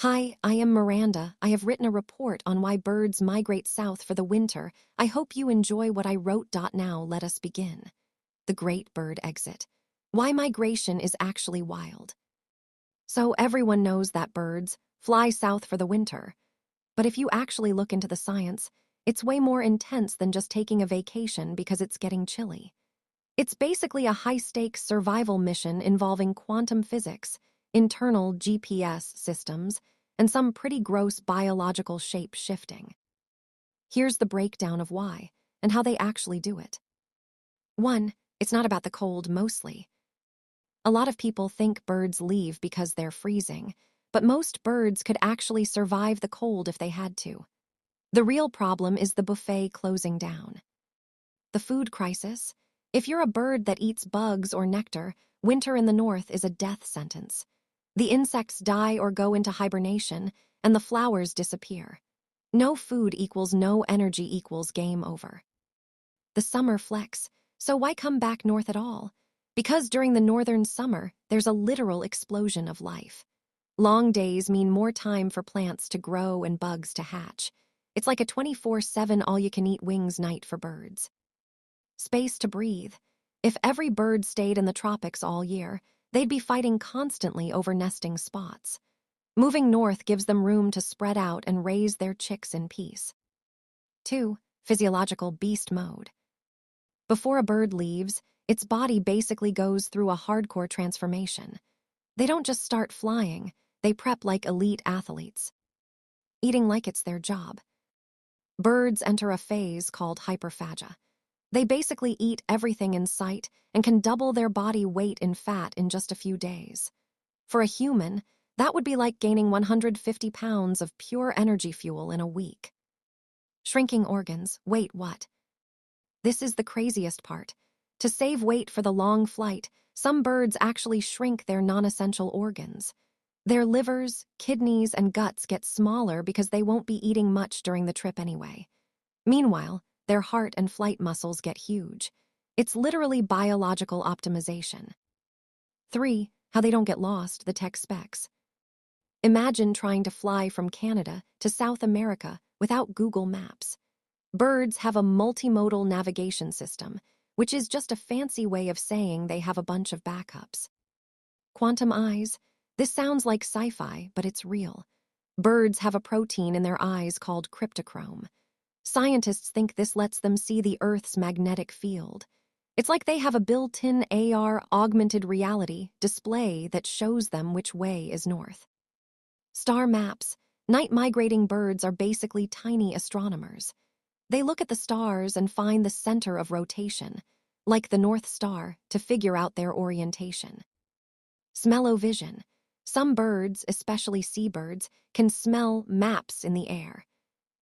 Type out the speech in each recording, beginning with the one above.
Hi, I am Miranda. I have written a report on why birds migrate south for the winter. I hope you enjoy what I wrote. Now, let us begin. The Great Bird Exit. Why migration is actually wild. So, everyone knows that birds fly south for the winter. But if you actually look into the science, it's way more intense than just taking a vacation because it's getting chilly. It's basically a high-stakes survival mission involving quantum physics, internal GPS systems, and some pretty gross biological shape shifting. Here's the breakdown of why and how they actually do it. 1. It's not about the cold mostly. A lot of people think birds leave because they're freezing, but most birds could actually survive the cold if they had to. The real problem is the buffet closing down. The food crisis. If you're a bird that eats bugs or nectar, winter in the north is a death sentence. The insects die or go into hibernation, and the flowers disappear. No food equals no energy equals game over. The summer flex. So why come back north at all? Because during the northern summer, there's a literal explosion of life. Long days mean more time for plants to grow and bugs to hatch. It's like a 24/7 all-you-can-eat wings night for birds. Space to breathe. If every bird stayed in the tropics all year, they'd be fighting constantly over nesting spots. Moving north gives them room to spread out and raise their chicks in peace. 2. Physiological beast mode. Before a bird leaves, its body basically goes through a hardcore transformation. They don't just start flying, they prep like elite athletes, eating like it's their job. Birds enter a phase called hyperphagia. They basically eat everything in sight and can double their body weight in fat in just a few days. For a human, that would be like gaining 150 pounds of pure energy fuel in a week. Shrinking organs. Wait, what? This is the craziest part. To save weight for the long flight, some birds actually shrink their non-essential organs. Their livers, kidneys, and guts get smaller because they won't be eating much during the trip anyway. Meanwhile, their heart and flight muscles get huge. It's literally biological optimization. 3. How they don't get lost, the tech specs. Imagine trying to fly from Canada to South America without Google Maps. Birds have a multimodal navigation system, which is just a fancy way of saying they have a bunch of backups. Quantum eyes. This sounds like sci-fi, but it's real. Birds have a protein in their eyes called cryptochrome. Scientists think this lets them see the Earth's magnetic field. It's like they have a built-in AR augmented reality display that shows them which way is north. Star maps. Night migrating birds are basically tiny astronomers. They look at the stars and find the center of rotation, like the North Star, to figure out their orientation. Smell-o-vision. Some birds, especially seabirds, can smell maps in the air.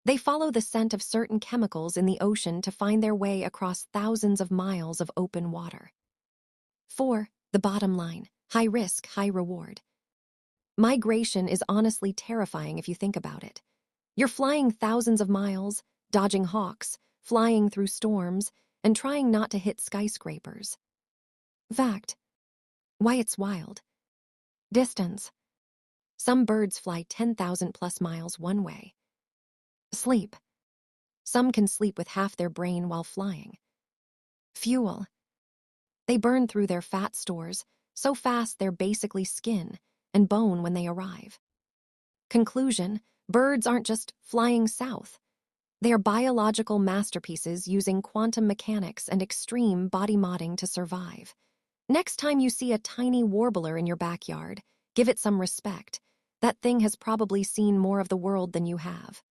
They follow the scent of certain chemicals in the ocean to find their way across thousands of miles of open water. 4. The bottom line. High risk, high reward. Migration is honestly terrifying if you think about it. You're flying thousands of miles, dodging hawks, flying through storms, and trying not to hit skyscrapers. Fact. Why it's wild. Distance. Some birds fly 10,000 plus miles one way. Sleep. Some can sleep with half their brain while flying. Fuel. They burn through their fat stores so fast they're basically skin and bone when they arrive. Conclusion, birds aren't just flying south. They are biological masterpieces using quantum mechanics and extreme body modding to survive. Next time you see a tiny warbler in your backyard, give it some respect. That thing has probably seen more of the world than you have.